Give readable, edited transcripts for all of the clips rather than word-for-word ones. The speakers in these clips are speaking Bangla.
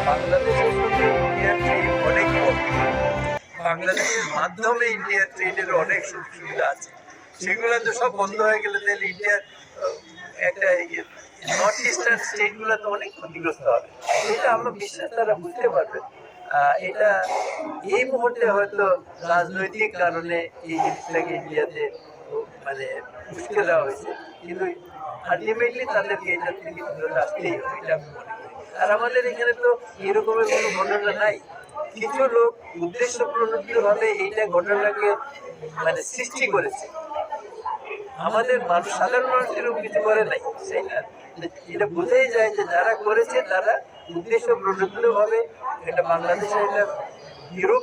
বাংলাদেশের সঙ্গে ইন্ডিয়ার ট্রেড অনেক কম। বাংলাদেশের মাধ্যমে ইন্ডিয়ার ট্রেডের অনেক সুযোগ সুবিধা আছে, সেগুলো তো সব বন্ধ হয়ে গেলে তাহলে ইন্ডিয়ার একটা নর্থ ইস্টার্ন স্টেটগুলো তো অনেক ক্ষতিগ্রস্ত হবে। এটা আমার বিশ্বাস তারা বুঝতে পারবে। এটা এই মুহূর্তে হয়তো রাজনৈতিক কারণে এই জিনিসটাকে ইন্ডিয়াতে মানে মুশকিল দেওয়া হয়েছে, কিন্তু আলটিমেটলি তাদেরকে এটা থেকে ফেরত আসতেই হবে, এটা আমি মনে করি। আর আমাদের এখানে তো এরকমের কোনো ঘটনা নাই। কিছু লোক উদ্দেশ্য প্রণোদিত ভাবে এইটা ঘটনাকে মানে সৃষ্টি করেছে। আমাদের মানুষ, সাধারণ মানুষ এরকম কিছু করে নাই, তাই না? এটা বোঝাই যায় যে যারা করেছে তারা উদ্দেশ্য প্রণোদিত ভাবে এটা বাংলাদেশের একটা বিরূপ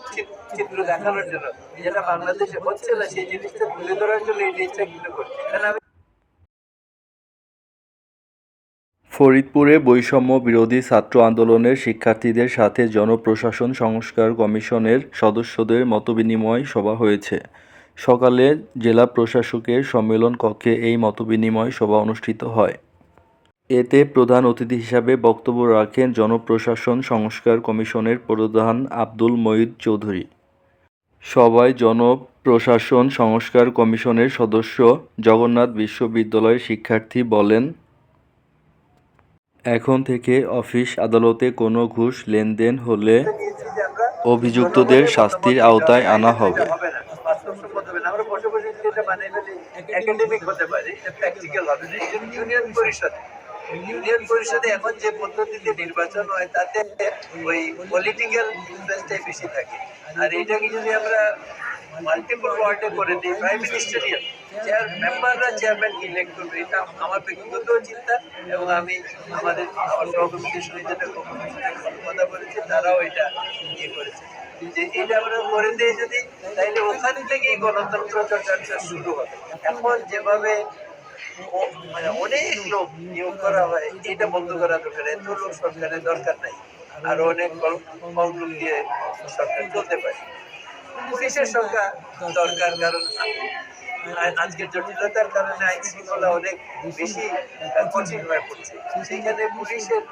চিত্র দেখানোর জন্য, যেটা বাংলাদেশে হচ্ছে না সেই জিনিসটা তুলে ধরার জন্য এই জিনিসটা কিন্তু করছে। ফরিদপুরে বৈষম্য বিরোধী ছাত্র আন্দোলনের শিক্ষার্থীদের সাথে জনপ্রশাসন সংস্কার কমিশনের সদস্যদের মতবিনিময় সভা হয়েছে। সকালে জেলা প্রশাসকের সম্মেলন কক্ষে এই মতবিনিময় সভা অনুষ্ঠিত হয়। এতে প্রধান অতিথি হিসাবে বক্তব্য রাখেন জনপ্রশাসন সংস্কার কমিশনের প্রধান আব্দুল মঈদ চৌধুরী। সভায় জনপ্রশাসন সংস্কার কমিশনের সদস্য জগন্নাথ বিশ্ববিদ্যালয়ের শিক্ষার্থী বলেন, এখন থেকে অফিস আদালতে কোনো ঘুষ লেনদেন হলে অভিযুক্তদের শাস্তির আওতায় আনা হবে। ইউনিয়ন পরিষদে এখন যে পদ্ধতিতে নির্বাচন হয় তাতে ওই পলিটিক্যাল ইনফ্লুয়েন্সটাই বেশি থাকে। আর এইটাকে যদি আমরা মাল্টিপল ওয়ার্ডে করে দিই, প্রাইম মিনিস্টারিয়াল মেম্বাররা চেয়ারম্যান ইলেক্ট করবে, এটা আমার ব্যক্তিগত চিন্তা। এবং আমি আমার সহকর্মীদের সঙ্গে যেটা কথা বলেছি, তারাও এটা ইয়ে করেছে যে এটা আমরা করে দিয়ে যদি, তাইলে ওখান থেকেই গণতন্ত্র চর্চা শুরু হবে। এখন যেভাবে মানে অনেক লোক নিয়োগ করা হয়, এটা বন্ধ করা দরকার। এত লোক সরকারের দরকার নাই, আরো অনেক কম লোক দিয়ে সরকার চলতে পারে। পুলিশের সংখ্যা দরকার, কারণ আজকের জটিলতার কারণে আইন শৃঙ্খলা অনেক বেশি কঠিন হয়ে পড়ছে, সেখানে পুলিশের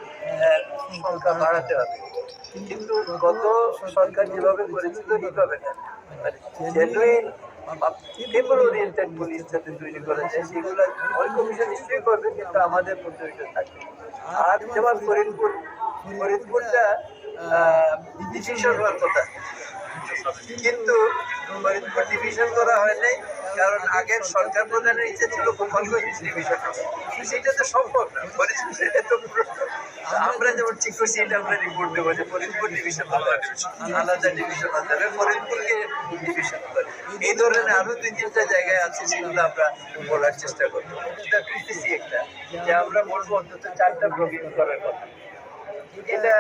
সংখ্যা বাড়াতে হবে। কিন্তু গত সরকার যেভাবে করেছিল এইভাবে না, জেনুইন পিপল ওরিয়েন্টেড পুলিশ যাতে তৈরি করা যায়, সেগুলো ওই কমিশন নিশ্চয়ই করবে, কিন্তু আমাদের মধ্যে ওইটা থাকবে। আর যেমন ফরিদপুরটা ডিসিশন হওয়ার কথা, কিন্তু ফরিদপুর ডিভিশন করা হয় নাই, কারণ আগের সরকার প্রধানের ইচ্ছা ছিল গোপালগঞ্জ ডিভিশন, সেটা তো সম্ভব না। আমরা যেমন ঠিক করছি, এটা আমরা রিপোর্ট দেবো যে ফরিদপুর ডিভিশন আলাদা ডিভিশন হতে হবে, ফরিদপুরকে ডিভিশন করে। এই ধরনের আরো 2-3টা জায়গায় আছে, সেগুলো আমরা বলার চেষ্টা করবো। এটা করতেছি একটা, যে আমরা বলবো অন্তত 4টা প্রভিন্স করার কথা। এটা